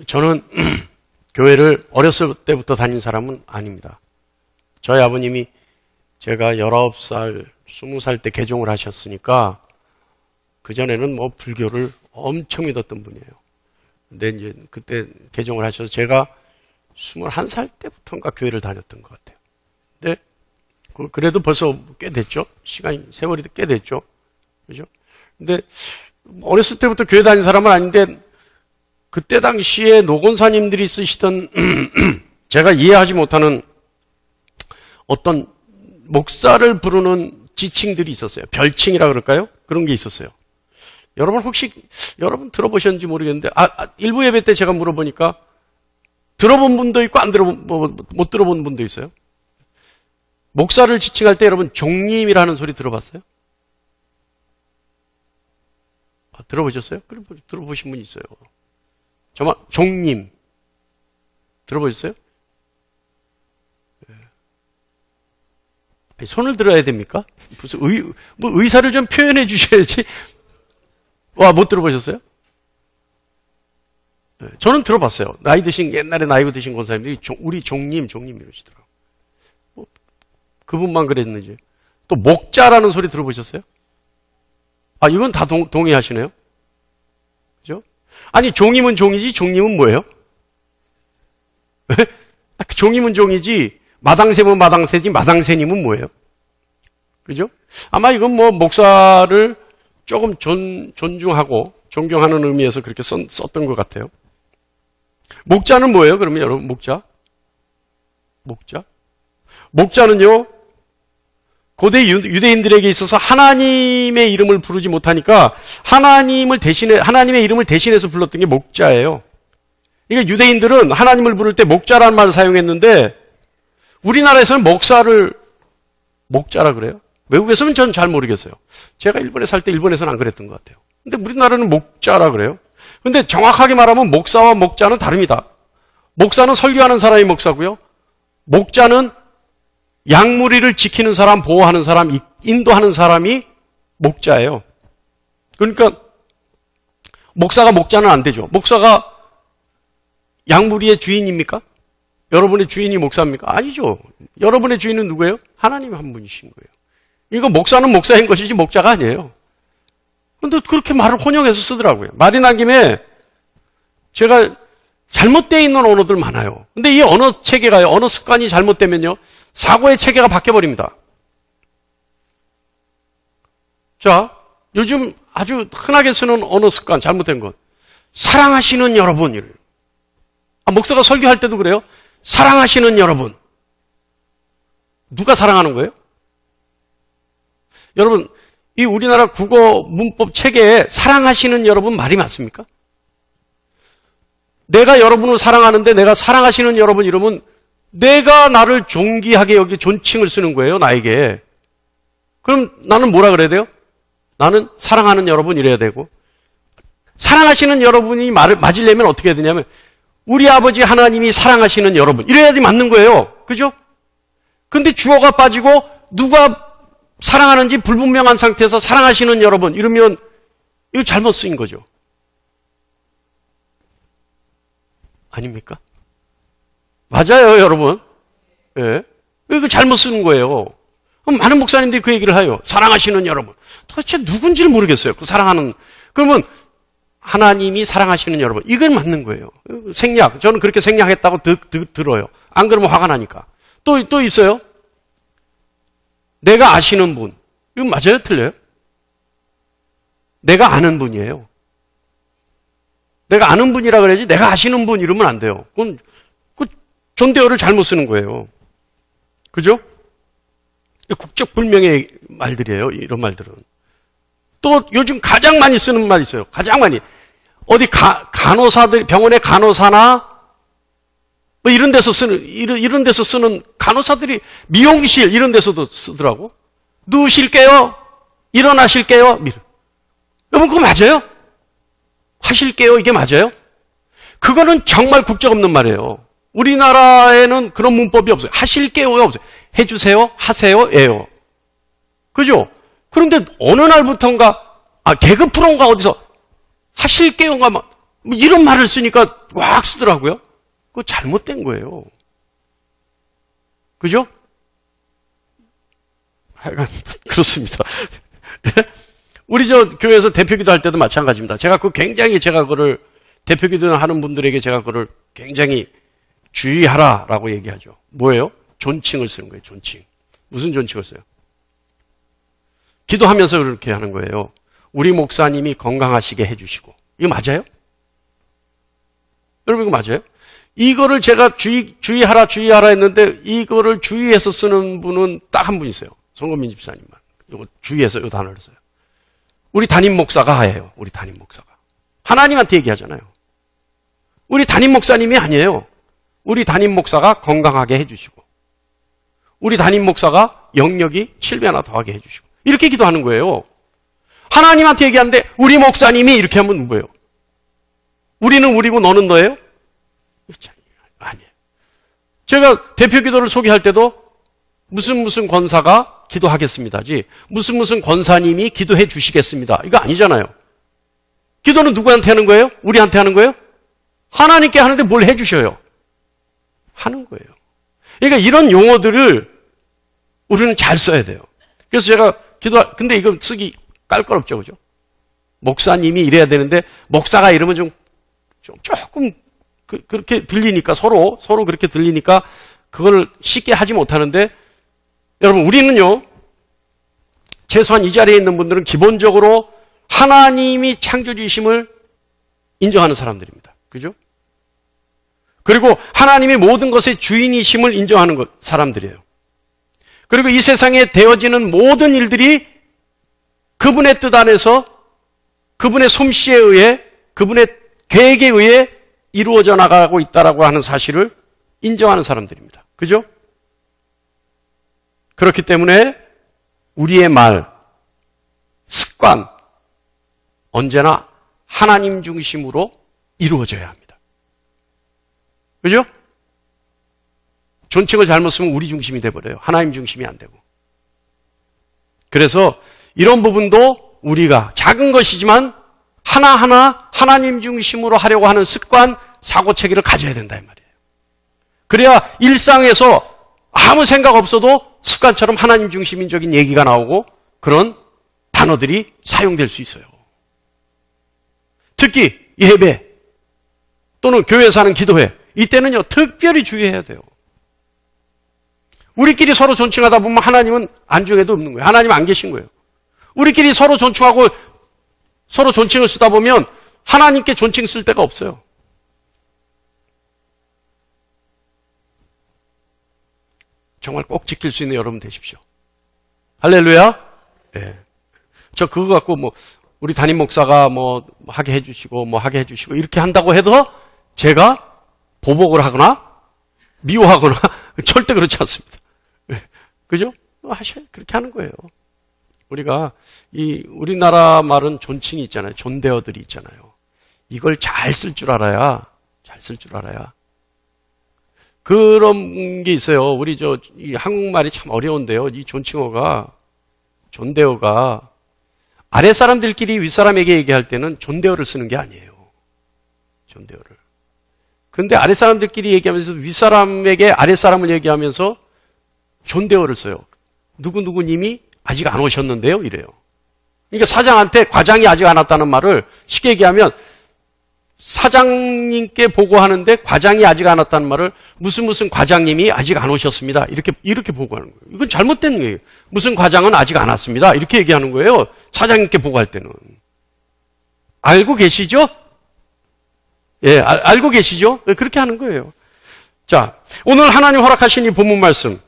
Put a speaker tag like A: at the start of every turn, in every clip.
A: 저는 교회를 어렸을 때부터 다닌 사람은 아닙니다. 저희 아버님이 제가 19살, 20살 때 개종을 하셨으니까 그전에는 뭐 불교를 엄청 믿었던 분이에요. 근데 이제 그때 개종을 하셔서 제가 21살 때부터인가 교회를 다녔던 것 같아요. 근데 그래도 벌써 꽤 됐죠? 세월이 꽤 됐죠? 그죠? 근데 어렸을 때부터 교회 다닌 사람은 아닌데 그때 당시에 노건사님들이 쓰시던 제가 이해하지 못하는 어떤 목사를 부르는 지칭들이 있었어요. 별칭이라 그럴까요? 그런 게 있었어요. 여러분 들어보셨는지 모르겠는데 일부 예배 때 제가 물어보니까 들어본 분도 있고 못 들어본 분도 있어요. 목사를 지칭할 때 여러분 종님이라는 소리 들어봤어요? 들어보셨어요? 그럼 들어보신 분 있어요. 정말 종님 들어보셨어요? 손을 들어야 됩니까? 무슨 의사를 좀 표현해 주셔야지. 못 들어보셨어요? 저는 들어봤어요. 옛날에 나이 드신 권사님들이 우리 종님 이러시더라고요. 그분만 그랬는지. 또 목자라는 소리 들어보셨어요? 이건 다 동의하시네요. 그죠? 아니, 종이면 종이지, 종님은 뭐예요? 종이면 종이지, 마당새면 마당새지, 마당새님은 뭐예요? 그죠? 아마 이건 목사를 조금 존중하고 존경하는 의미에서 그렇게 썼던 것 같아요. 목자는 뭐예요? 그러면 여러분, 목자는요, 고대 유대인들에게 있어서 하나님의 이름을 부르지 못하니까 하나님의 이름을 대신해서 불렀던 게 목자예요. 그러니까 유대인들은 하나님을 부를 때 목자라는 말을 사용했는데 우리나라에서는 목자라 그래요. 외국에서는 저는 잘 모르겠어요. 제가 일본에 살 때 일본에서는 안 그랬던 것 같아요. 근데 우리나라는 목자라 그래요. 근데 정확하게 말하면 목사와 목자는 다릅니다. 목사는 설교하는 사람이 목사고요. 목자는 양무리를 지키는 사람, 보호하는 사람, 인도하는 사람이 목자예요. 그러니까 목사가 목자는 안 되죠. 목사가 양무리의 주인입니까? 여러분의 주인이 목사입니까? 아니죠. 여러분의 주인은 누구예요? 하나님 한 분이신 거예요. 이거 목사는 목사인 것이지 목자가 아니에요. 근데 그렇게 말을 혼용해서 쓰더라고요. 말이 난 김에 제가 잘못되어 있는 언어들 많아요. 근데 이 언어 체계가요, 언어 습관이 잘못되면요, 사고의 체계가 바뀌어버립니다. 자, 요즘 아주 흔하게 쓰는 언어 습관, 잘못된 것. 사랑하시는 여러분. 목사가 설교할 때도 그래요. 사랑하시는 여러분. 누가 사랑하는 거예요? 여러분, 이 우리나라 국어 문법 체계에 사랑하시는 여러분 말이 맞습니까? 내가 여러분을 사랑하는데 내가 사랑하시는 여러분 이러면 내가 나를 존귀하게 여기 존칭을 쓰는 거예요, 나에게. 그럼 나는 뭐라 그래야 돼요? 나는 사랑하는 여러분 이래야 되고, 사랑하시는 여러분이 맞으려면 어떻게 해야 되냐면 우리 아버지 하나님이 사랑하시는 여러분 이래야지 맞는 거예요. 그죠? 근데 주어가 빠지고 누가 사랑하는지 불분명한 상태에서 사랑하시는 여러분 이러면 이거 잘못 쓰인 거죠. 아닙니까? 맞아요, 여러분. 예. 이거 잘못 쓰는 거예요. 그럼 많은 목사님들이 그 얘기를 해요. 사랑하시는 여러분. 도대체 누군지를 모르겠어요. 그 사랑하는. 그러면 하나님이 사랑하시는 여러분. 이건 맞는 거예요. 생략. 저는 그렇게 생략했다고 들어요. 안 그러면 화가 나니까. 또 있어요. 내가 아시는 분. 이건 맞아요? 틀려요? 내가 아는 분이에요. 내가 아는 분이라 그래야지 내가 아시는 분 이러면 안 돼요. 그건 존대어를 잘못 쓰는 거예요. 그죠? 국적불명의 말들이에요. 이런 말들은. 또 요즘 가장 많이 쓰는 말이 있어요. 가장 많이. 어디 간호사들, 병원의 간호사나 뭐 이런 데서 쓰는 간호사들이 미용실 이런 데서도 쓰더라고. 누우실게요. 일어나실게요. 여러분 그거 맞아요? 하실게요. 이게 맞아요? 그거는 정말 국적 없는 말이에요. 우리나라에는 그런 문법이 없어요. 하실게요가 없어요. 해주세요, 하세요, 예요. 그죠? 그런데 어느 날부턴가, 개그 프로인가 어디서 하실게요가 막, 뭐 이런 말을 쓰니까 꽉 쓰더라고요. 그거 잘못된 거예요. 그죠? 하여간 그렇습니다. 우리 교회에서 대표기도 할 때도 마찬가지입니다. 제가 그거를 대표기도 하는 분들에게 제가 그거를 굉장히 주의하라라고 얘기하죠. 뭐예요? 존칭을 쓰는 거예요. 존칭. 무슨 존칭을 써요? 기도하면서 그렇게 하는 거예요. 우리 목사님이 건강하시게 해주시고. 이거 맞아요? 여러분 이거 맞아요? 이거를 제가 주의하라 했는데 이거를 주의해서 쓰는 분은 딱 한 분 있어요. 송건민 집사님만. 이거 주의해서 이 단어를 써요. 우리 담임 목사가 해요. 우리 담임 목사가. 하나님한테 얘기하잖아요. 우리 담임 목사님이 아니에요. 우리 담임 목사가 건강하게 해주시고 우리 담임 목사가 영역이 7배나 더하게 해주시고 이렇게 기도하는 거예요. 하나님한테 얘기하는데 우리 목사님이 이렇게 하면 뭐예요? 우리는 우리고 너는 너예요? 아니에요. 제가 대표 기도를 소개할 때도 무슨 권사가 기도하겠습니다지 무슨 권사님이 기도해 주시겠습니다. 이거 아니잖아요. 기도는 누구한테 하는 거예요? 우리한테 하는 거예요? 하나님께 하는데 뭘 해주셔요? 하는 거예요. 그러니까 이런 용어들을 우리는 잘 써야 돼요. 그래서 제가 근데 이거 쓰기 깔깔없죠, 그죠? 목사님이 이래야 되는데, 목사가 이러면 조금, 그렇게 들리니까, 서로 그렇게 들리니까, 그걸 쉽게 하지 못하는데, 여러분, 우리는요, 최소한 이 자리에 있는 분들은 기본적으로 하나님이 창조주이심을 인정하는 사람들입니다. 그죠? 그리고 하나님이 모든 것의 주인이심을 인정하는 사람들이에요. 그리고 이 세상에 되어지는 모든 일들이 그분의 뜻 안에서 그분의 솜씨에 의해 그분의 계획에 의해 이루어져 나가고 있다라고 하는 사실을 인정하는 사람들입니다. 그죠? 그렇기 때문에 우리의 말, 습관 언제나 하나님 중심으로 이루어져야 합니다. 그죠? 존칭을 잘못 쓰면 우리 중심이 돼버려요. 하나님 중심이 안 되고. 그래서 이런 부분도 우리가 작은 것이지만 하나하나 하나님 중심으로 하려고 하는 습관, 사고체계를 가져야 된다 이 말이에요. 그래야 일상에서 아무 생각 없어도 습관처럼 하나님 중심적인 얘기가 나오고 그런 단어들이 사용될 수 있어요. 특히 예배 또는 교회에서 하는 기도회 이때는요 특별히 주의해야 돼요. 우리끼리 서로 존칭하다 보면 하나님은 안중에도 없는 거예요. 하나님 안 계신 거예요. 우리끼리 서로 존칭하고 서로 존칭을 쓰다 보면 하나님께 존칭 쓸 데가 없어요. 정말 꼭 지킬 수 있는 여러분 되십시오. 할렐루야. 네. 저 그거 갖고 우리 담임 목사가 하게 해주시고 하게 해주시고 이렇게 한다고 해도 제가 보복을 하거나 미워하거나 절대 그렇지 않습니다. 그죠? 그렇게 하는 거예요. 우리가 우리나라 말은 존칭이 있잖아요. 존대어들이 있잖아요. 이걸 잘 쓸 줄 알아야 그런 게 있어요. 우리 이 한국말이 참 어려운데요. 이 존대어가 아랫 사람들끼리 윗사람에게 얘기할 때는 존대어를 쓰는 게 아니에요. 존대어를. 근데 아랫 사람들끼리 얘기하면서 윗사람에게 아랫 사람을 얘기하면서 존대어를 써요. 누구누구님이 아직 안 오셨는데요? 이래요. 그러니까 사장한테 과장이 아직 안 왔다는 말을 쉽게 얘기하면 사장님께 보고하는데 과장이 아직 안 왔다는 말을 무슨 과장님이 아직 안 오셨습니다. 이렇게 보고하는 거예요. 이건 잘못된 거예요. 무슨 과장은 아직 안 왔습니다. 이렇게 얘기하는 거예요. 사장님께 보고할 때는. 알고 계시죠? 예, 알고 계시죠? 그렇게 하는 거예요. 자, 오늘 하나님 허락하신 이 본문 말씀.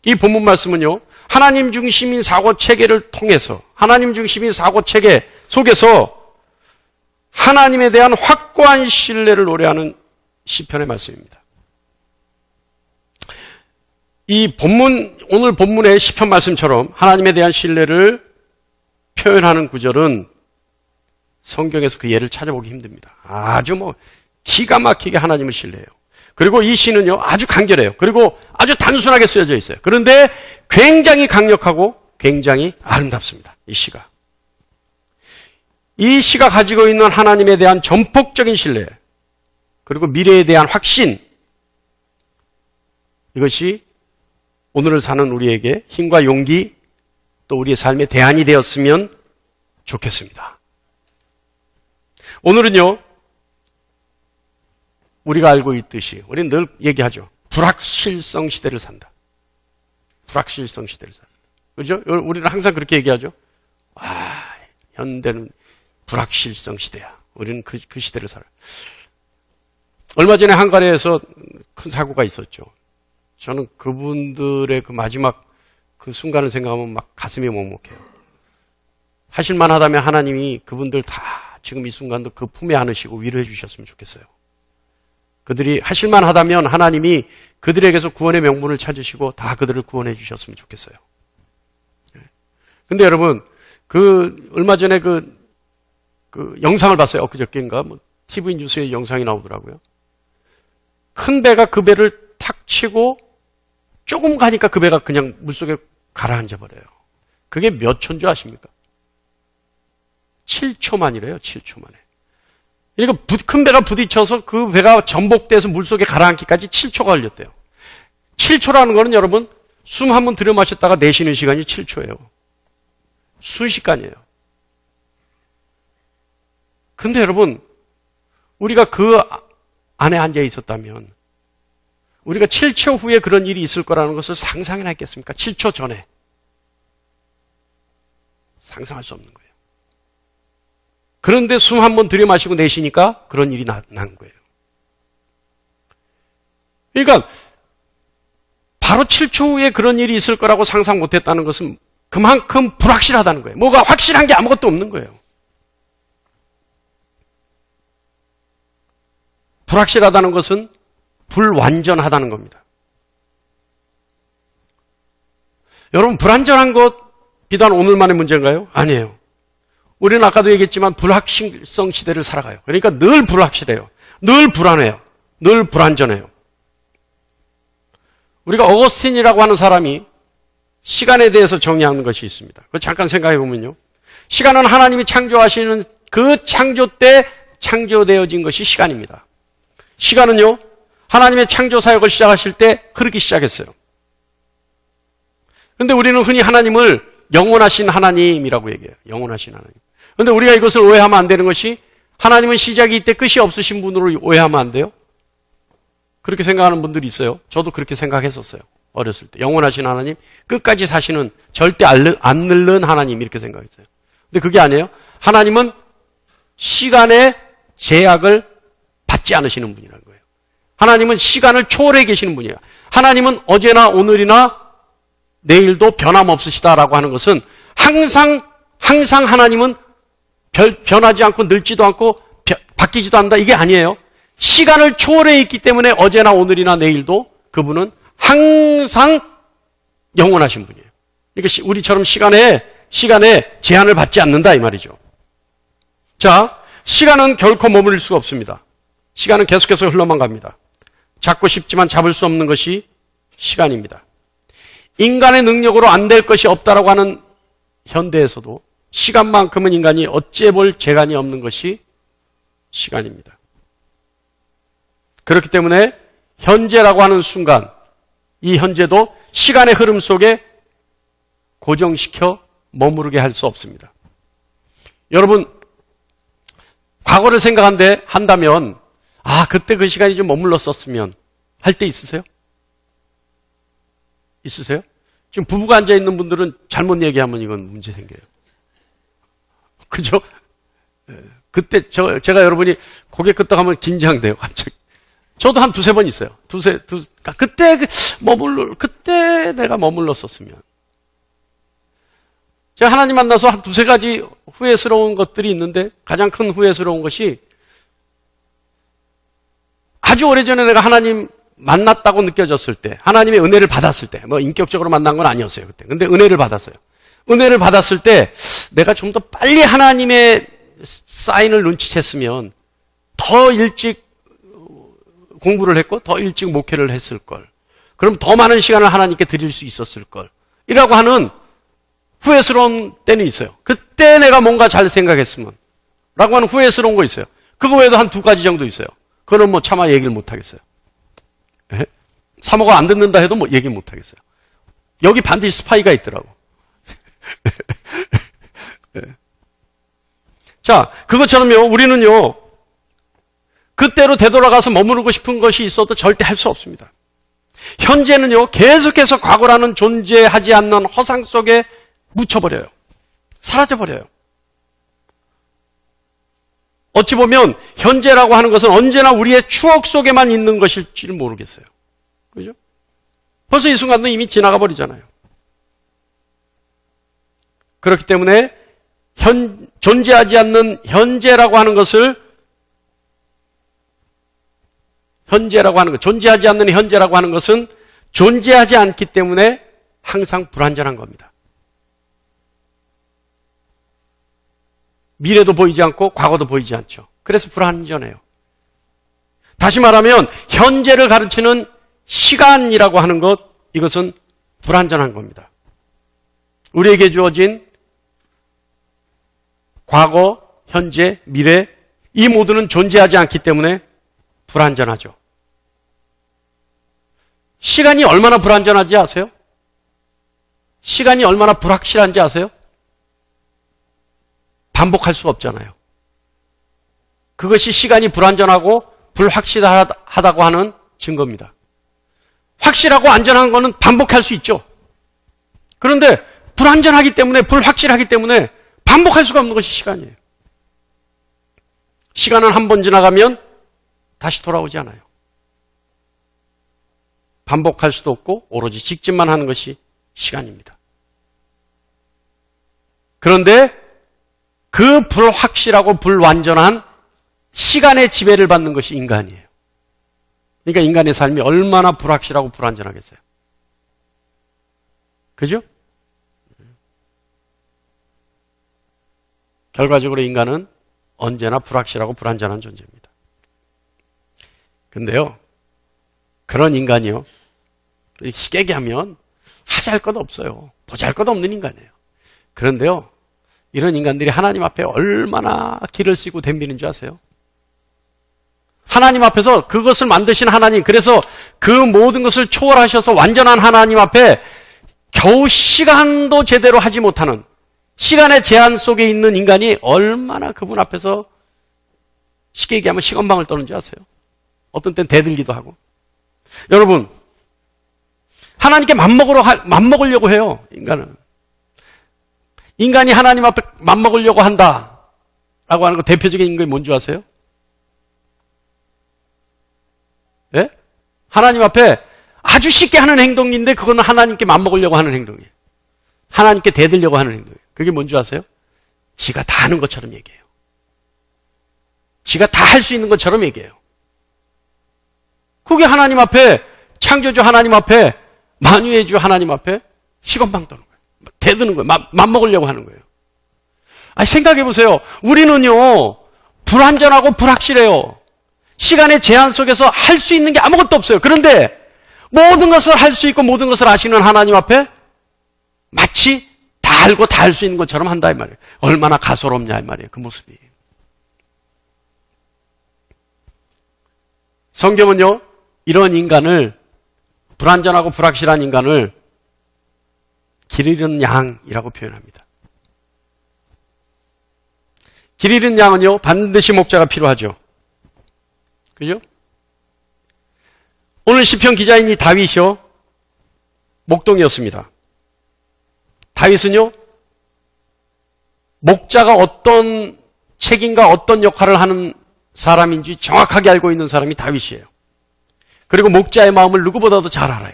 A: 이 본문 말씀은요, 하나님 중심인 사고체계를 통해서, 하나님 중심인 사고체계 속에서 하나님에 대한 확고한 신뢰를 노래하는 시편의 말씀입니다. 이 오늘 본문의 시편 말씀처럼 하나님에 대한 신뢰를 표현하는 구절은 성경에서 그 예를 찾아보기 힘듭니다. 아주 기가 막히게 하나님을 신뢰해요. 그리고 이 시는요, 아주 간결해요. 그리고 아주 단순하게 쓰여져 있어요. 그런데 굉장히 강력하고 굉장히 아름답습니다. 이 시가. 이 시가 가지고 있는 하나님에 대한 전폭적인 신뢰, 그리고 미래에 대한 확신, 이것이 오늘을 사는 우리에게 힘과 용기, 또 우리의 삶의 대안이 되었으면 좋겠습니다. 오늘은요, 우리가 알고 있듯이, 우리는 늘 얘기하죠. 불확실성 시대를 산다. 불확실성 시대를 산다. 그죠? 우리는 항상 그렇게 얘기하죠. 현대는 불확실성 시대야. 우리는 그 시대를 살아요. 얼마 전에 한가래에서 큰 사고가 있었죠. 저는 그분들의 그 마지막 그 순간을 생각하면 막 가슴이 먹먹해요. 하실만 하다면 하나님이 그분들 다 지금 이 순간도 그 품에 안으시고 위로해 주셨으면 좋겠어요. 그들이 하실만 하다면 하나님이 그들에게서 구원의 명분을 찾으시고 다 그들을 구원해 주셨으면 좋겠어요. 근데 여러분, 얼마 전에 그 영상을 봤어요. 엊그저께인가? TV 뉴스에 영상이 나오더라고요. 큰 배가 그 배를 탁 치고 조금 가니까 그 배가 그냥 물속에 가라앉아 버려요. 그게 몇 초인 줄 아십니까? 7초 만이래요. 7초 만에. 그러니까 큰 배가 부딪혀서 그 배가 전복돼서 물속에 가라앉기까지 7초가 걸렸대요. 7초라는 거는 여러분, 숨 한 번 들여 마셨다가 내쉬는 시간이 7초예요. 순식간이에요. 근데 여러분, 우리가 그 안에 앉아 있었다면 우리가 7초 후에 그런 일이 있을 거라는 것을 상상이나 했겠습니까? 7초 전에. 상상할 수 없는 거예요. 그런데 숨 한 번 들여마시고 내쉬니까 그런 일이 난 거예요. 그러니까 바로 7초 후에 그런 일이 있을 거라고 상상 못했다는 것은 그만큼 불확실하다는 거예요. 뭐가 확실한 게 아무것도 없는 거예요. 불확실하다는 것은 불완전하다는 겁니다. 여러분, 불완전한 것 비단 오늘만의 문제인가요? 아니에요. 우리는 아까도 얘기했지만 불확실성 시대를 살아가요. 그러니까 늘 불확실해요. 늘 불안해요. 늘 불완전해요. 우리가 어거스틴이라고 하는 사람이 시간에 대해서 정의하는 것이 있습니다. 그거 잠깐 생각해 보면요. 시간은 하나님이 창조하시는 그 창조 때 창조되어진 것이 시간입니다. 시간은요, 하나님의 창조 사역을 시작하실 때 흐르기 시작했어요. 그런데 우리는 흔히 하나님을 영원하신 하나님이라고 얘기해요. 영원하신 하나님. 그런데 우리가 이것을 오해하면 안 되는 것이 하나님은 시작이 있되 끝이 없으신 분으로 오해하면 안 돼요. 그렇게 생각하는 분들이 있어요. 저도 그렇게 생각했었어요. 어렸을 때. 영원하신 하나님, 끝까지 사시는 절대 안 늙는 하나님 이렇게 생각했어요. 근데 그게 아니에요. 하나님은 시간의 제약을 받지 않으시는 분이라는 거예요. 하나님은 시간을 초월해 계시는 분이에요. 하나님은 어제나 오늘이나 내일도 변함없으시다라고 하는 것은 항상 하나님은 변하지 않고 늙지도 않고 바뀌지도 않는다. 이게 아니에요. 시간을 초월해 있기 때문에 어제나 오늘이나 내일도 그분은 항상 영원하신 분이에요. 그러니까 우리처럼 시간에 제한을 받지 않는다 이 말이죠. 자, 시간은 결코 머무를 수가 없습니다. 시간은 계속해서 흘러만 갑니다. 잡고 싶지만 잡을 수 없는 것이 시간입니다. 인간의 능력으로 안 될 것이 없다라고 하는 현대에서도 시간만큼은 인간이 어찌해볼 재간이 없는 것이 시간입니다. 그렇기 때문에 현재라고 하는 순간, 이 현재도 시간의 흐름 속에 고정시켜 머무르게 할 수 없습니다. 여러분, 과거를 한다면 그때 그 시간이 좀 머물렀었으면 할 때 있으세요? 있으세요? 지금 부부가 앉아있는 분들은 잘못 얘기하면 이건 문제 생겨요. 그죠? 그때 제가 여러분이 고개 끄덕하면 긴장돼요, 갑자기. 저도 한 두세 번 있어요. 그때 내가 머물렀었으면. 제가 하나님 만나서 한 두세 가지 후회스러운 것들이 있는데 가장 큰 후회스러운 것이 아주 오래전에 내가 하나님 만났다고 느껴졌을 때, 하나님의 은혜를 받았을 때, 인격적으로 만난 건 아니었어요, 그때. 근데 은혜를 받았어요. 은혜를 받았을 때 내가 좀 더 빨리 하나님의 사인을 눈치챘으면 더 일찍 공부를 했고 더 일찍 목회를 했을 걸. 그럼 더 많은 시간을 하나님께 드릴 수 있었을 걸. 이라고 하는 후회스러운 때는 있어요. 그때 내가 뭔가 잘 생각했으면. 라고 하는 후회스러운 거 있어요. 그거 외에도 한 두 가지 정도 있어요. 그거는 뭐 차마 얘기를 못 하겠어요. 예? 사모가 안 듣는다 해도 뭐 얘기 못 하겠어요. 여기 반드시 스파이가 있더라고. 예. 자, 그것처럼요, 우리는요, 그때로 되돌아가서 머무르고 싶은 것이 있어도 절대 할 수 없습니다. 현재는요, 계속해서 과거라는 존재하지 않는 허상 속에 묻혀버려요. 사라져버려요. 어찌 보면 현재라고 하는 것은 언제나 우리의 추억 속에만 있는 것일지는 모르겠어요. 그죠? 벌써 이 순간도 이미 지나가 버리잖아요. 그렇기 때문에 존재하지 않는 현재라고 하는 것을 존재하지 않는 현재라고 하는 것은 존재하지 않기 때문에 항상 불완전한 겁니다. 미래도 보이지 않고 과거도 보이지 않죠. 그래서 불완전해요. 다시 말하면 현재를 가르치는 시간이라고 하는 것, 이것은 불완전한 겁니다. 우리에게 주어진 과거, 현재, 미래, 이 모두는 존재하지 않기 때문에 불완전하죠. 시간이 얼마나 불완전한지 아세요? 시간이 얼마나 불확실한지 아세요? 반복할 수가 없잖아요. 그것이 시간이 불완전하고 불확실하다고 하는 증거입니다. 확실하고 안전한 거는 반복할 수 있죠. 그런데 불완전하기 때문에, 불확실하기 때문에 반복할 수가 없는 것이 시간이에요. 시간은 한 번 지나가면 다시 돌아오지 않아요. 반복할 수도 없고 오로지 직진만 하는 것이 시간입니다. 그런데 그 불확실하고 불완전한 시간의 지배를 받는 것이 인간이에요. 그러니까 인간의 삶이 얼마나 불확실하고 불완전하겠어요. 그죠? 결과적으로 인간은 언제나 불확실하고 불완전한 존재입니다. 근데요, 그런 인간이요, 시계게 하면 하잘 것 없어요. 보잘 것 없는 인간이에요. 그런데요, 이런 인간들이 하나님 앞에 얼마나 길을 쓰고 덤비는 줄 아세요? 하나님 앞에서 그것을 만드신 하나님, 그래서 그 모든 것을 초월하셔서 완전한 하나님 앞에 겨우 시간도 제대로 하지 못하는, 시간의 제한 속에 있는 인간이 얼마나 그분 앞에서 쉽게 얘기하면 시건방을 떠는지 아세요? 어떤 땐 대들기도 하고. 여러분, 하나님께 맘먹으려고 해요, 인간은. 인간이 하나님 앞에 맘먹으려고 한다라고 하는 거 대표적인 게 뭔지 아세요? 예? 하나님 앞에 아주 쉽게 하는 행동인데 그거는 하나님께 맘먹으려고 하는 행동이에요. 하나님께 대들려고 하는 행동이에요. 그게 뭔지 아세요? 지가 다 아는 것처럼 얘기해요. 지가 다 할 수 있는 것처럼 얘기해요. 그게 하나님 앞에, 창조주 하나님 앞에, 만유의 주 하나님 앞에 시건방 떠는 거예요. 대드는 거예요. 맘먹으려고 하는 거예요. 아니, 생각해보세요. 우리는요, 불완전하고 불확실해요. 시간의 제한 속에서 할 수 있는 게 아무것도 없어요. 그런데 모든 것을 할 수 있고 모든 것을 아시는 하나님 앞에 마치 다 알고 다 할 수 있는 것처럼 한다 이 말이에요. 얼마나 가소롭냐 이 말이에요. 그 모습이. 성경은요, 이런 인간을, 불완전하고 불확실한 인간을 길 잃은 양이라고 표현합니다. 길 잃은 양은요, 반드시 목자가 필요하죠. 그죠? 오늘 시편 기자인 이 다윗이요, 목동이었습니다. 다윗은요, 목자가 어떤 책임과 어떤 역할을 하는 사람인지 정확하게 알고 있는 사람이 다윗이에요. 그리고 목자의 마음을 누구보다도 잘 알아요.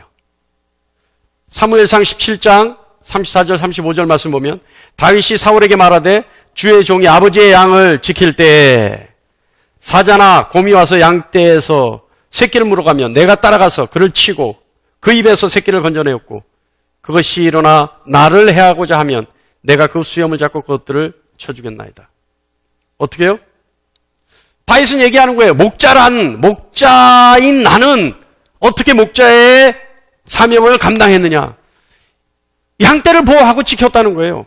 A: 사무엘상 17장 34절 35절 말씀 보면 다윗이 사울에게 말하되 주의 종이 아버지의 양을 지킬 때에 사자나 곰이 와서 양떼에서 새끼를 물어가면 내가 따라가서 그를 치고 그 입에서 새끼를 건져내었고 그것이 일어나 나를 해하고자 하면 내가 그 수염을 잡고 그것들을 쳐주겠나이다. 어떻게 해요? 다윗은 얘기하는 거예요. 목자인 나는 어떻게 목자의 사명을 감당했느냐. 양떼를 보호하고 지켰다는 거예요.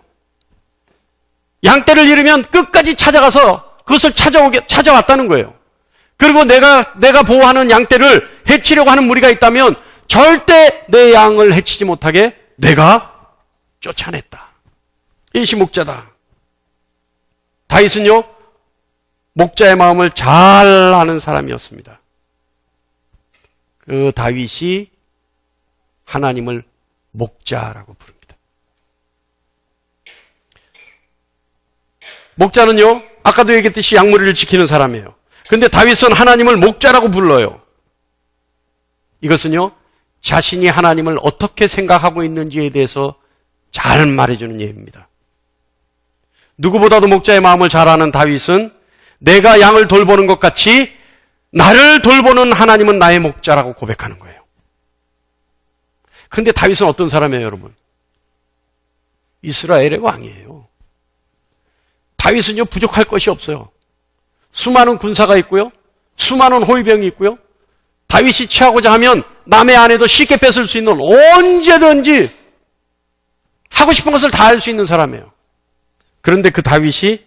A: 양떼를 잃으면 끝까지 찾아가서 그것을 찾아왔다는 거예요. 그리고 내가 보호하는 양떼를 해치려고 하는 무리가 있다면 절대 내 양을 해치지 못하게 내가 쫓아냈다. 이것이 목자다. 다윗은요, 목자의 마음을 잘 아는 사람이었습니다. 그 다윗이 하나님을 목자라고 부릅니다. 목자는요, 아까도 얘기했듯이 양무리를 지키는 사람이에요. 그런데 다윗은 하나님을 목자라고 불러요. 이것은요, 자신이 하나님을 어떻게 생각하고 있는지에 대해서 잘 말해주는 예입니다. 누구보다도 목자의 마음을 잘 아는 다윗은 내가 양을 돌보는 것 같이 나를 돌보는 하나님은 나의 목자라고 고백하는 거예요. 그런데 다윗은 어떤 사람이에요, 여러분? 이스라엘의 왕이에요. 다윗은요, 부족할 것이 없어요. 수많은 군사가 있고요. 수많은 호위병이 있고요. 다윗이 취하고자 하면 남의 아내도 쉽게 뺏을 수 있는, 언제든지 하고 싶은 것을 다 할 수 있는 사람이에요. 그런데 그 다윗이,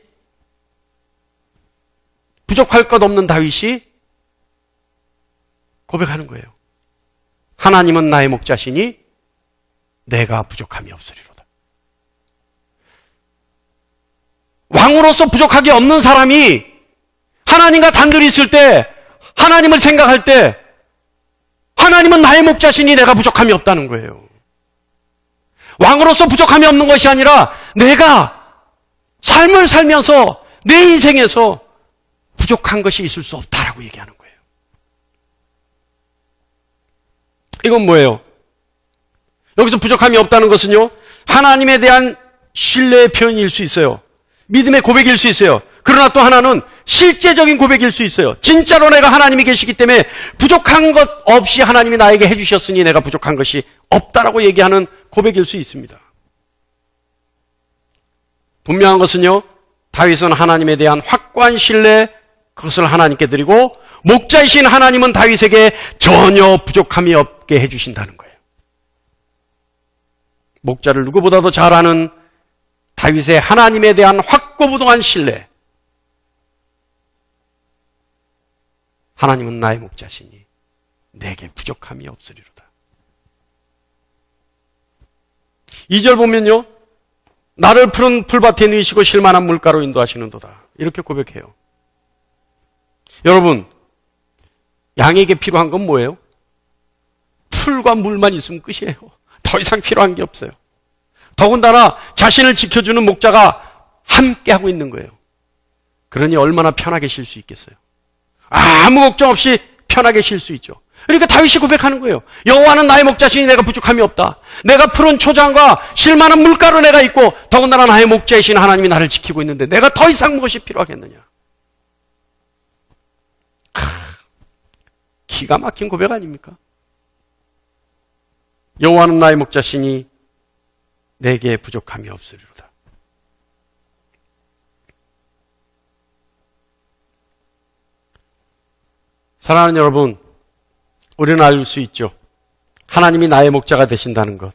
A: 부족할 것 없는 다윗이 고백하는 거예요. 하나님은 나의 목자시니 내가 부족함이 없으리로다. 왕으로서 부족하게 없는 사람이 하나님과 단둘이 있을 때, 하나님을 생각할 때 하나님은 나의 목자시니 내가 부족함이 없다는 거예요. 왕으로서 부족함이 없는 것이 아니라 내가 삶을 살면서 내 인생에서 부족한 것이 있을 수 없다라고 얘기하는 거예요. 이건 뭐예요? 여기서 부족함이 없다는 것은요, 하나님에 대한 신뢰의 표현일 수 있어요. 믿음의 고백일 수 있어요. 그러나 또 하나는 실제적인 고백일 수 있어요. 진짜로 내가 하나님이 계시기 때문에 부족한 것 없이 하나님이 나에게 해주셨으니 내가 부족한 것이 없다라고 얘기하는 고백일 수 있습니다. 분명한 것은요, 다윗은 하나님에 대한 확고한 신뢰, 그것을 하나님께 드리고 목자이신 하나님은 다윗에게 전혀 부족함이 없게 해주신다는 거예요. 목자를 누구보다도 잘 아는 다윗의 하나님에 대한 확고부동한 신뢰. 하나님은 나의 목자시니 내게 부족함이 없으리로다. 2절 보면요, 나를 푸른 풀밭에 누이시고 쉴만한 물가로 인도하시는도다. 이렇게 고백해요. 여러분, 양에게 필요한 건 뭐예요? 풀과 물만 있으면 끝이에요. 더 이상 필요한 게 없어요. 더군다나 자신을 지켜주는 목자가 함께 하고 있는 거예요. 그러니 얼마나 편하게 쉴 수 있겠어요. 아무 걱정 없이 편하게 쉴 수 있죠. 그러니까 다윗이 고백하는 거예요. 여호와는 나의 목자시니 내가 부족함이 없다. 내가 푸른 초장과 쉴만한 물가로 내가 있고 더군다나 나의 목자이신 하나님이 나를 지키고 있는데 내가 더 이상 무엇이 필요하겠느냐. 기가 막힌 고백 아닙니까? 여호와는 나의 목자시니 내게 부족함이 없으리로다. 사랑하는 여러분, 우리는 알 수 있죠. 하나님이 나의 목자가 되신다는 것.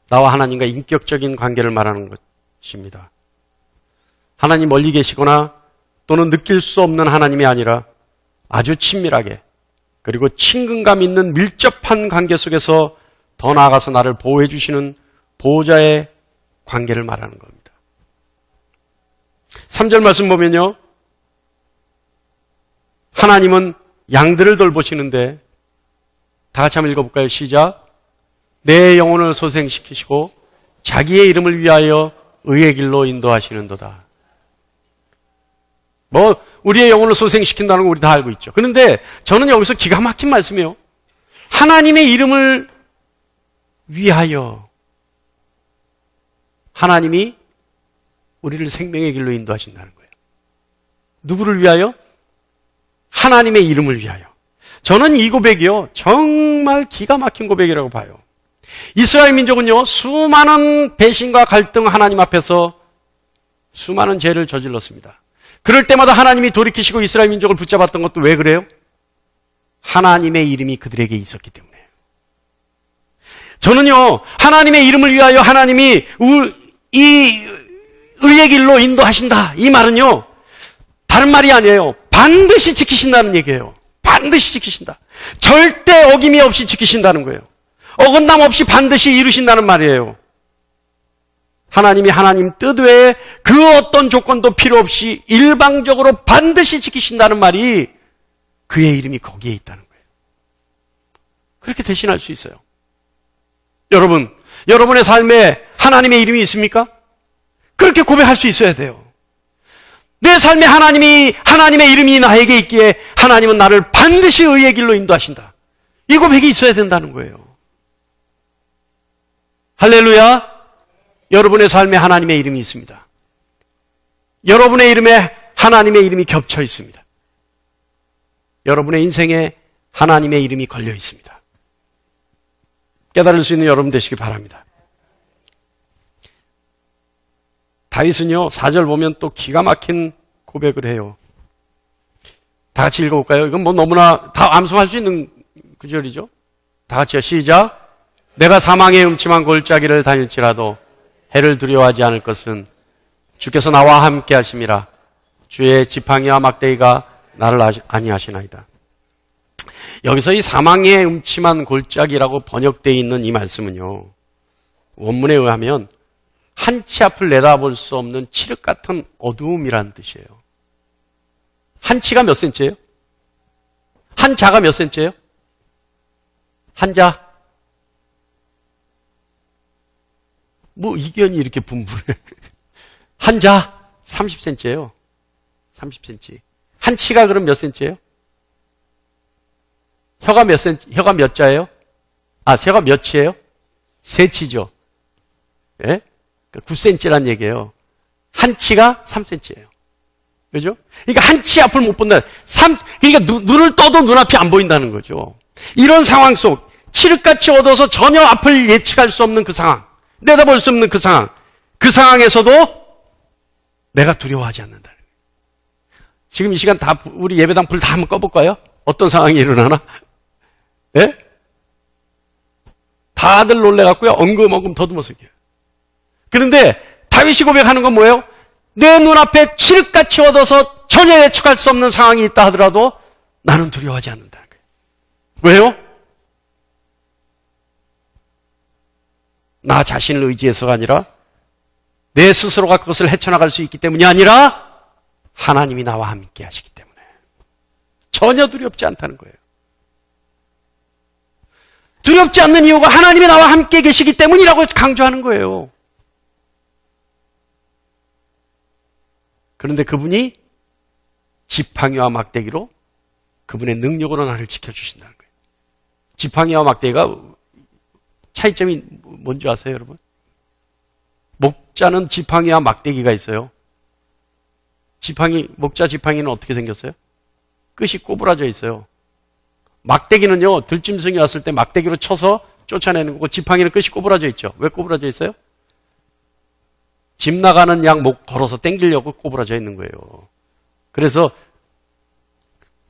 A: 나와 하나님과 인격적인 관계를 말하는 것입니다. 하나님 멀리 계시거나 또는 느낄 수 없는 하나님이 아니라 아주 친밀하게 그리고 친근감 있는 밀접한 관계 속에서 더 나아가서 나를 보호해 주시는 보호자의 관계를 말하는 겁니다. 3절 말씀 보면요, 하나님은 양들을 돌보시는데 다 같이 한번 읽어볼까요? 시작. 내 영혼을 소생시키시고 자기의 이름을 위하여 의의 길로 인도하시는도다. 우리의 영혼을 소생시킨다는 거 우리 다 알고 있죠. 그런데 저는 여기서 기가 막힌 말씀이에요. 하나님의 이름을 위하여. 하나님이 우리를 생명의 길로 인도하신다는 거예요. 누구를 위하여? 하나님의 이름을 위하여. 저는 이 고백이요, 정말 기가 막힌 고백이라고 봐요. 이스라엘 민족은요, 수많은 배신과 갈등 하나님 앞에서 수많은 죄를 저질렀습니다. 그럴 때마다 하나님이 돌이키시고 이스라엘 민족을 붙잡았던 것도 왜 그래요? 하나님의 이름이 그들에게 있었기 때문에. 저는요, 하나님의 이름을 위하여 하나님이 이 의의 길로 인도하신다. 이 말은요, 다른 말이 아니에요. 반드시 지키신다는 얘기예요. 반드시 지키신다. 절대 어김이 없이 지키신다는 거예요. 어긋남 없이 반드시 이루신다는 말이에요. 하나님이 하나님 뜻 외에 그 어떤 조건도 필요 없이 일방적으로 반드시 지키신다는 말이 그의 이름이 거기에 있다는 거예요. 그렇게 대신할 수 있어요. 여러분, 여러분의 삶에 하나님의 이름이 있습니까? 그렇게 고백할 수 있어야 돼요. 내 삶에 하나님의 이름이 나에게 있기에 하나님은 나를 반드시 의의 길로 인도하신다. 이 고백이 있어야 된다는 거예요. 할렐루야. 여러분의 삶에 하나님의 이름이 있습니다. 여러분의 이름에 하나님의 이름이 겹쳐 있습니다. 여러분의 인생에 하나님의 이름이 걸려 있습니다. 깨달을 수 있는 여러분 되시기 바랍니다. 다윗은요, 4절 보면 또 기가 막힌 고백을 해요. 다 같이 읽어볼까요? 이건 뭐 너무나 다 암송할 수 있는 구절이죠. 다 같이요. 시작. 내가 사망의 음침한 골짜기를 다닐지라도 해를 두려워하지 않을 것은 주께서 나와 함께 하심이라. 주의 지팡이와 막대기가 나를 안위하시나이다. 여기서 이 사망의 음침한 골짜기라고 번역되어 있는 이 말씀은요, 원문에 의하면 한치 앞을 내다볼 수 없는 칠흑 같은 어두움이라는 뜻이에요. 한치가 몇 센치예요? 한자가 몇 센치예요? 한자? 뭐 이견이 이렇게 분분해. 한자 30cm예요. 30cm. 한치가 그럼 몇 cm예요? 혀가 몇 cm? 혀가 몇 자예요? 혀가 몇이에요? 세치죠. 예? 9cm란 얘기예요. 한치가 3cm예요. 그죠? 그러니까 한치 앞을 못 본다. 그러니까 눈을 떠도 눈앞이 안 보인다는 거죠. 이런 상황 속 칠흑같이 얻어서 전혀 앞을 예측할 수 없는 그 상황, 내다볼 수 없는 그 상황, 그 상황에서도 내가 두려워하지 않는다. 지금 이 시간 다 우리 예배당 불 다 한번 꺼볼까요? 어떤 상황이 일어나나? 예? 다들 놀래갖고요, 엉금엉금 더듬어서 이겨요. 그런데 다윗이 고백하는 건 뭐예요? 내 눈앞에 칠흑같이 얻어서 전혀 예측할 수 없는 상황이 있다 하더라도 나는 두려워하지 않는다는 거예요. 왜요? 나 자신을 의지해서가 아니라 내 스스로가 그것을 헤쳐나갈 수 있기 때문이 아니라 하나님이 나와 함께 하시기 때문에 전혀 두렵지 않다는 거예요. 두렵지 않는 이유가 하나님이 나와 함께 계시기 때문이라고 강조하는 거예요. 그런데 그분이 지팡이와 막대기로 그분의 능력으로 나를 지켜주신다는 거예요. 지팡이와 막대기가 차이점이 뭔지 아세요, 여러분? 목자는 지팡이와 막대기가 있어요. 목자 지팡이는 어떻게 생겼어요? 끝이 꼬부라져 있어요. 막대기는요, 들짐승이 왔을 때 막대기로 쳐서 쫓아내는 거고, 지팡이는 끝이 꼬부라져 있죠. 왜 꼬부라져 있어요? 집 나가는 양 목 걸어서 땡기려고 꼬부라져 있는 거예요. 그래서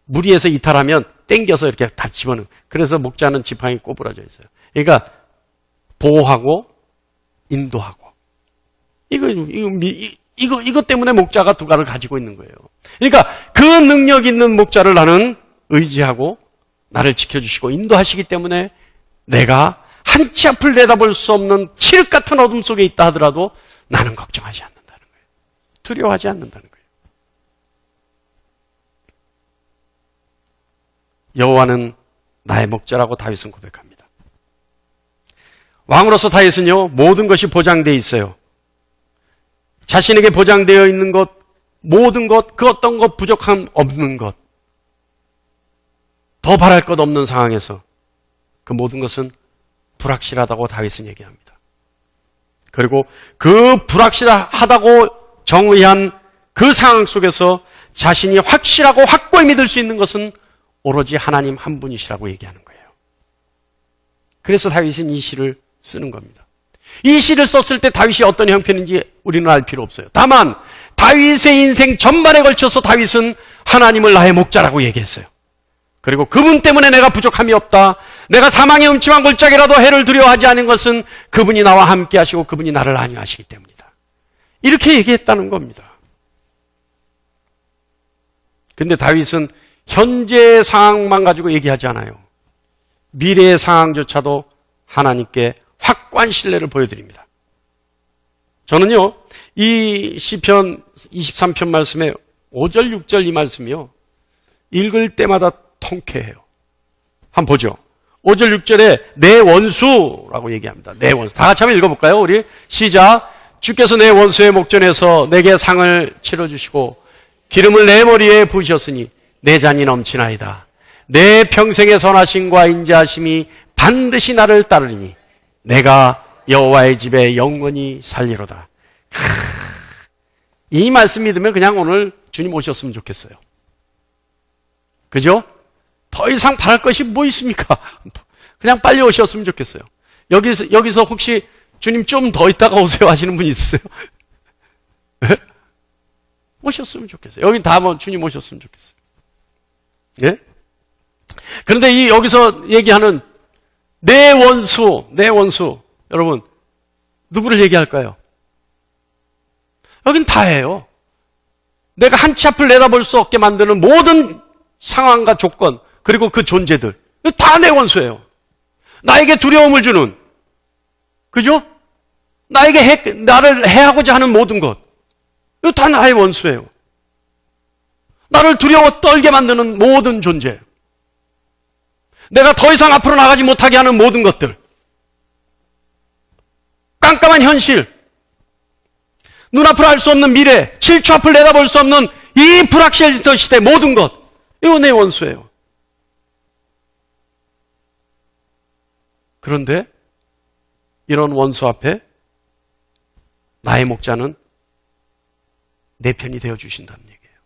A: 무리해서 이탈하면 땡겨서 이렇게 다 집어넣는. 그래서 목자는 지팡이 꼬부라져 있어요. 그러니까 보호하고 인도하고. 이거 때문에 목자가 두 가를 가지고 있는 거예요. 그러니까 그 능력 있는 목자를 나는 의지하고 나를 지켜주시고 인도하시기 때문에 내가 한치 앞을 내다볼 수 없는 칠흑 같은 어둠 속에 있다 하더라도 나는 걱정하지 않는다는 거예요. 두려워하지 않는다는 거예요. 여호와는 나의 목자라고 다윗은 고백합니다. 왕으로서 다윗은요, 모든 것이 보장되어 있어요. 자신에게 보장되어 있는 것, 모든 것, 그 어떤 것 부족함 없는 것, 더 바랄 것 없는 상황에서 그 모든 것은 불확실하다고 다윗은 얘기합니다. 그리고 그 불확실하다고 정의한 그 상황 속에서 자신이 확실하고 확고히 믿을 수 있는 것은 오로지 하나님 한 분이시라고 얘기하는 거예요. 그래서 다윗은 이 시를 쓰는 겁니다. 이 시를 썼을 때 다윗이 어떤 형편인지 우리는 알 필요 없어요. 다만 다윗의 인생 전반에 걸쳐서 다윗은 하나님을 나의 목자라고 얘기했어요. 그리고 그분 때문에 내가 부족함이 없다. 내가 사망의 음침한 골짜기라도 해를 두려워하지 않은 것은 그분이 나와 함께 하시고 그분이 나를 안위하시기 때문이다. 이렇게 얘기했다는 겁니다. 근데 다윗은 현재 상황만 가지고 얘기하지 않아요. 미래의 상황조차도 하나님께 확고한 신뢰를 보여드립니다. 저는요, 이 시편 23편 말씀에 5절, 6절 이 말씀이요, 읽을 때마다 통쾌해요. 한번 보죠. 5절, 6절에 내 원수라고 얘기합니다. 내 원수. 다 같이 한번 읽어볼까요? 우리 시작. 주께서 내 원수의 목전에서 내게 상을 치러주시고 기름을 내 머리에 부으셨으니 내 잔이 넘치나이다. 내 평생의 선하심과 인자하심이 반드시 나를 따르리니 내가 여호와의 집에 영원히 살리로다. 이 말씀 믿으면 그냥 오늘 주님 오셨으면 좋겠어요. 그죠? 더 이상 바랄 것이 뭐 있습니까? 그냥 빨리 오셨으면 좋겠어요. 여기서 혹시 주님 좀 더 있다가 오세요 하시는 분 있으세요? 네? 오셨으면 좋겠어요. 여긴 다 뭐 주님 오셨으면 좋겠어요. 예? 그런데 여기서 얘기하는 내 원수, 여러분, 누구를 얘기할까요? 여긴 다예요. 내가 한 치 앞을 내다볼 수 없게 만드는 모든 상황과 조건, 그리고 그 존재들, 다 내 원수예요. 나에게 두려움을 주는, 그죠? 나를 해하고자 하는 모든 것, 이거 다 나의 원수예요. 나를 두려워 떨게 만드는 모든 존재, 내가 더 이상 앞으로 나가지 못하게 하는 모든 것들, 깜깜한 현실, 눈앞을 알 수 없는 미래, 7초 앞을 내다볼 수 없는 이 불확실성 시대 모든 것, 이거 내 원수예요. 그런데 이런 원수 앞에 나의 목자는 내 편이 되어주신다는 얘기예요.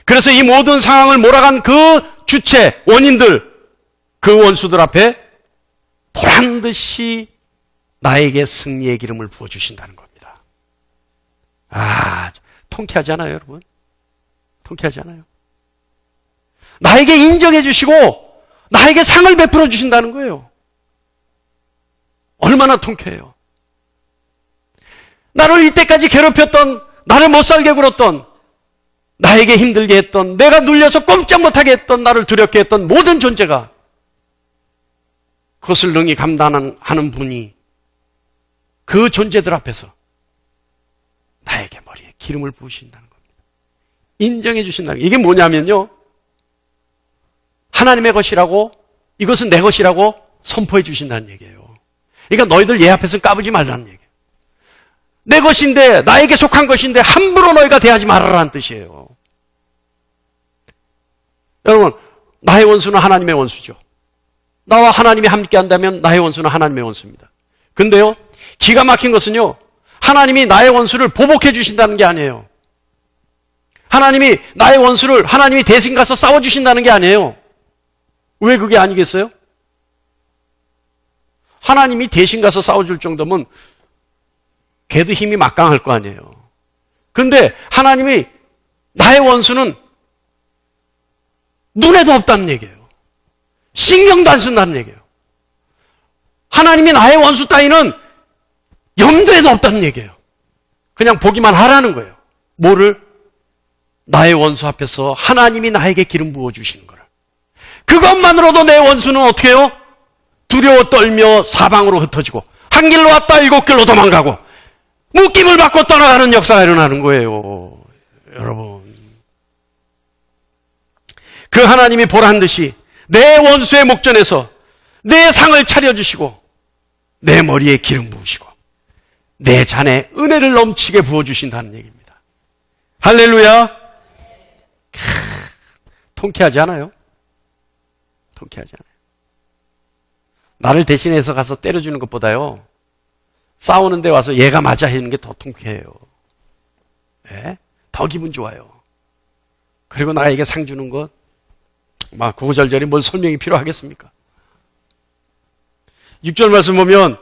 A: 그래서 이 모든 상황을 몰아간 그 주체, 원인들, 그 원수들 앞에 보란듯이 나에게 승리의 기름을 부어주신다는 겁니다. 통쾌하지 않아요, 여러분? 통쾌하지 않아요? 나에게 인정해 주시고 나에게 상을 베풀어 주신다는 거예요. 얼마나 통쾌해요. 나를 이때까지 괴롭혔던, 나를 못살게 굴었던, 나에게 힘들게 했던, 내가 눌려서 꼼짝 못하게 했던, 나를 두렵게 했던 모든 존재가 그것을 능히 감당하는 분이 그 존재들 앞에서 나에게 머리에 기름을 부으신다는 겁니다. 인정해 주신다는 거예요. 이게 뭐냐면요, 하나님의 것이라고, 이것은 내 것이라고 선포해 주신다는 얘기예요. 그러니까 너희들 얘 앞에서 까부지 말라는 얘기예요. 내 것인데, 나에게 속한 것인데 함부로 너희가 대하지 말아라는 뜻이에요. 여러분, 나의 원수는 하나님의 원수죠. 나와 하나님이 함께 한다면 나의 원수는 하나님의 원수입니다. 근데요, 기가 막힌 것은요, 하나님이 나의 원수를 보복해 주신다는 게 아니에요. 하나님이 나의 원수를 하나님이 대신 가서 싸워주신다는 게 아니에요. 왜 그게 아니겠어요? 하나님이 대신 가서 싸워줄 정도면 걔도 힘이 막강할 거 아니에요. 근데 하나님이 나의 원수는 눈에도 없다는 얘기예요. 신경도 안 쓴다는 얘기예요. 하나님이 나의 원수 따위는 염두에도 없다는 얘기예요. 그냥 보기만 하라는 거예요. 뭐를? 나의 원수 앞에서 하나님이 나에게 기름 부어주시는 거를. 그것만으로도 내 원수는 어떻게 해요? 두려워 떨며 사방으로 흩어지고 한 길로 왔다 7길로 도망가고 묶임을 받고 떠나가는 역사가 일어나는 거예요. 여러분, 그 하나님이 보란듯이 내 원수의 목전에서 내 상을 차려주시고 내 머리에 기름 부으시고 내 잔에 은혜를 넘치게 부어주신다는 얘기입니다. 할렐루야. 통쾌하지 않아요? 통쾌하지 않아요? 나를 대신해서 가서 때려주는 것보다요, 싸우는 데 와서 얘가 맞아 하는 게 더 통쾌해요. 네? 더 기분 좋아요. 그리고 나에게 상 주는 것, 막 구구절절히 뭘 설명이 필요하겠습니까? 6절 말씀 보면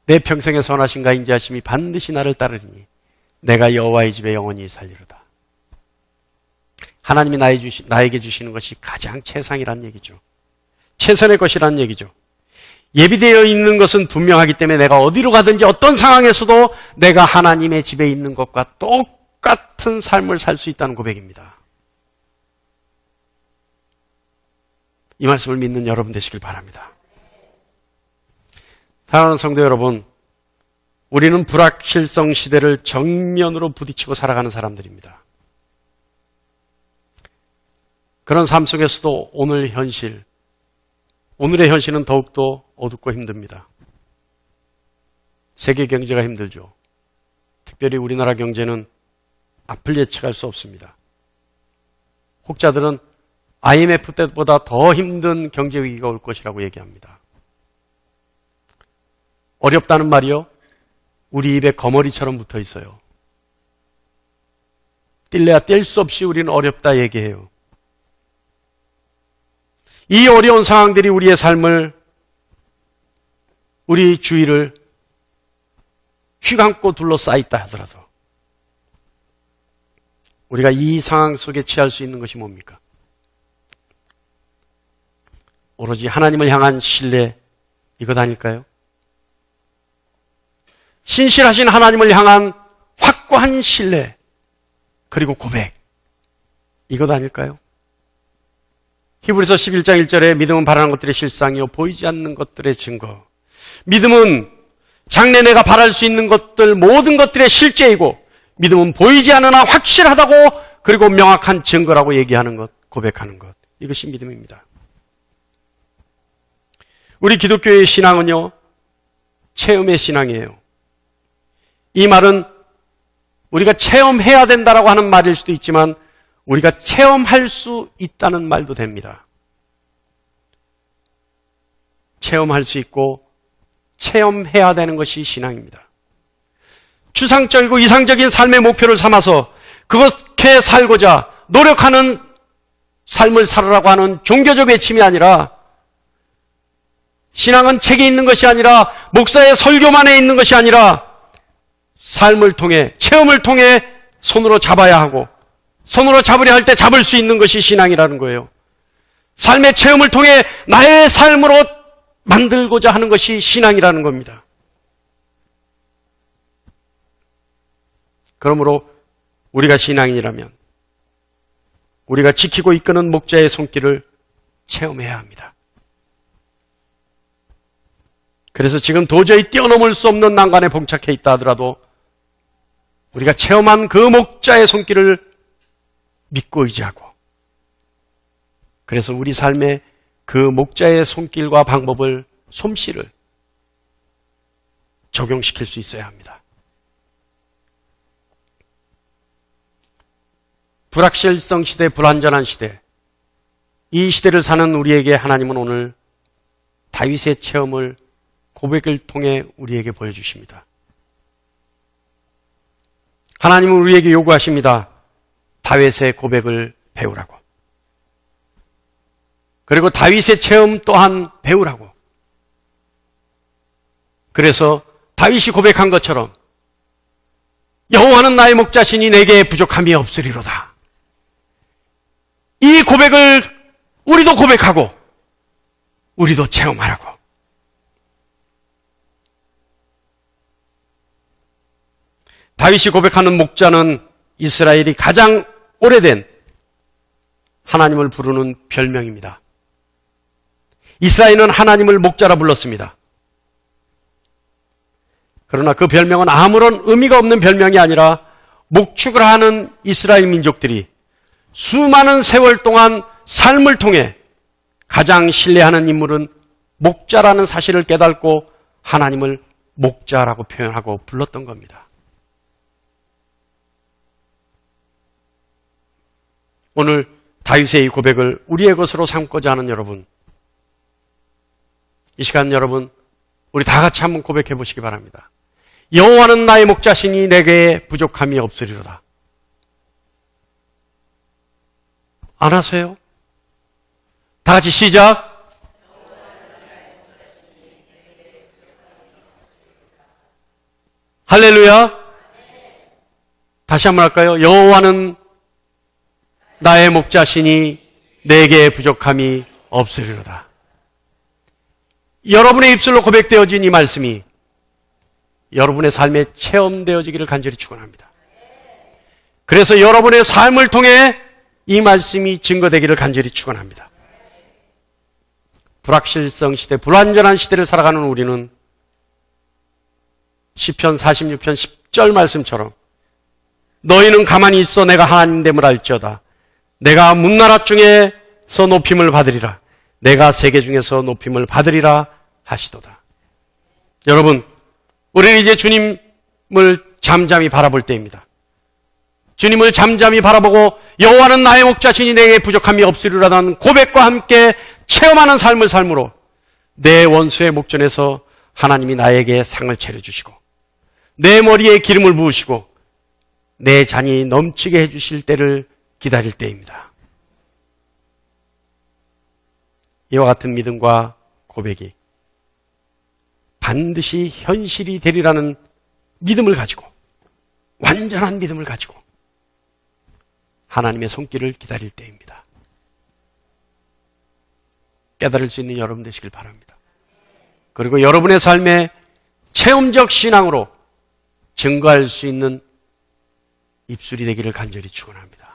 A: 내 평생의 선하심과 인자하심이 반드시 나를 따르리니 내가 여호와의 집에 영원히 살리로다. 하나님이 나에게 주시는 것이 가장 최상이라는 얘기죠. 최선의 것이라는 얘기죠. 예비되어 있는 것은 분명하기 때문에 내가 어디로 가든지 어떤 상황에서도 내가 하나님의 집에 있는 것과 똑같은 삶을 살 수 있다는 고백입니다. 이 말씀을 믿는 여러분 되시길 바랍니다. 사랑하는 성도 여러분, 우리는 불확실성 시대를 정면으로 부딪히고 살아가는 사람들입니다. 그런 삶 속에서도 오늘의 현실은 더욱더 어둡고 힘듭니다. 세계 경제가 힘들죠. 특별히 우리나라 경제는 앞을 예측할 수 없습니다. 혹자들은 IMF 때보다 더 힘든 경제 위기가 올 것이라고 얘기합니다. 어렵다는 말이요, 우리 입에 거머리처럼 붙어 있어요. 뛸래야 뛸 수 없이 우리는 어렵다 얘기해요. 이 어려운 상황들이 우리의 삶을, 우리 주위를 휘감고 둘러싸있다 하더라도 우리가 이 상황 속에 취할 수 있는 것이 뭡니까? 오로지 하나님을 향한 신뢰, 이것 아닐까요? 신실하신 하나님을 향한 확고한 신뢰, 그리고 고백, 이것 아닐까요? 히브리서 11장 1절에 믿음은 바라는 것들의 실상이요 보이지 않는 것들의 증거. 믿음은 장래 내가 바랄 수 있는 것들, 모든 것들의 실제이고, 믿음은 보이지 않으나 확실하다고, 그리고 명확한 증거라고 얘기하는 것, 고백하는 것, 이것이 믿음입니다. 우리 기독교의 신앙은요, 체험의 신앙이에요. 이 말은 우리가 체험해야 된다라고 하는 말일 수도 있지만 우리가 체험할 수 있다는 말도 됩니다. 체험할 수 있고 체험해야 되는 것이 신앙입니다. 추상적이고 이상적인 삶의 목표를 삼아서 그렇게 살고자 노력하는 삶을 살으라고 하는 종교적 외침이 아니라, 신앙은 책에 있는 것이 아니라, 목사의 설교만에 있는 것이 아니라, 삶을 통해, 체험을 통해 손으로 잡아야 하고, 손으로 잡으려 할 때 잡을 수 있는 것이 신앙이라는 거예요. 삶의 체험을 통해 나의 삶으로 만들고자 하는 것이 신앙이라는 겁니다. 그러므로 우리가 신앙인이라면 우리가 지키고 이끄는 목자의 손길을 체험해야 합니다. 그래서 지금 도저히 뛰어넘을 수 없는 난관에 봉착해 있다 하더라도 우리가 체험한 그 목자의 손길을 믿고 의지하고, 그래서 우리 삶에 그 목자의 손길과 방법을, 솜씨를 적용시킬 수 있어야 합니다. 불확실성 시대, 불안전한 시대, 이 시대를 사는 우리에게 하나님은 오늘 다윗의 체험을, 고백을 통해 우리에게 보여주십니다. 하나님은 우리에게 요구하십니다. 다윗의 고백을 배우라고. 그리고 다윗의 체험 또한 배우라고. 그래서 다윗이 고백한 것처럼 여호와는 나의 목자시니 내게 부족함이 없으리로다. 이 고백을 우리도 고백하고 우리도 체험하라고. 다윗이 고백하는 목자는 이스라엘이 가장 오래된 하나님을 부르는 별명입니다. 이스라엘은 하나님을 목자라 불렀습니다. 그러나 그 별명은 아무런 의미가 없는 별명이 아니라 목축을 하는 이스라엘 민족들이 수많은 세월 동안 삶을 통해 가장 신뢰하는 인물은 목자라는 사실을 깨닫고 하나님을 목자라고 표현하고 불렀던 겁니다. 오늘 다윗의 이 고백을 우리의 것으로 삼고자 하는 여러분, 이 시간 여러분, 우리 다 같이 한번 고백해 보시기 바랍니다. 여호와는 나의 목자시니 내게 부족함이 없으리로다. 안 하세요? 다 같이 시작. 할렐루야. 다시 한번 할까요? 여호와는 나의 목자시니 내게 부족함이 없으리로다. 여러분의 입술로 고백되어진 이 말씀이 여러분의 삶에 체험되어지기를 간절히 축원합니다. 그래서 여러분의 삶을 통해 이 말씀이 증거되기를 간절히 축원합니다. 불확실성 시대, 불완전한 시대를 살아가는 우리는 시편 46편 10절 말씀처럼 너희는 가만히 있어 내가 하나님됨을 알지어다. 내가 문나라 중에서 높임을 받으리라. 내가 세계 중에서 높임을 받으리라 하시도다. 여러분, 우리는 이제 주님을 잠잠히 바라볼 때입니다. 주님을 잠잠히 바라보고 여호와는 나의 목자시니 내게 부족함이 없으리라는 고백과 함께 체험하는 삶을 삶으로 내 원수의 목전에서 하나님이 나에게 상을 차려주시고 내 머리에 기름을 부으시고 내 잔이 넘치게 해주실 때를 기다릴 때입니다. 이와 같은 믿음과 고백이 반드시 현실이 되리라는 믿음을 가지고 완전한 믿음을 가지고 하나님의 손길을 기다릴 때입니다. 깨달을 수 있는 여러분 되시길 바랍니다. 그리고 여러분의 삶에 체험적 신앙으로 증거할 수 있는 입술이 되기를 간절히 축원합니다.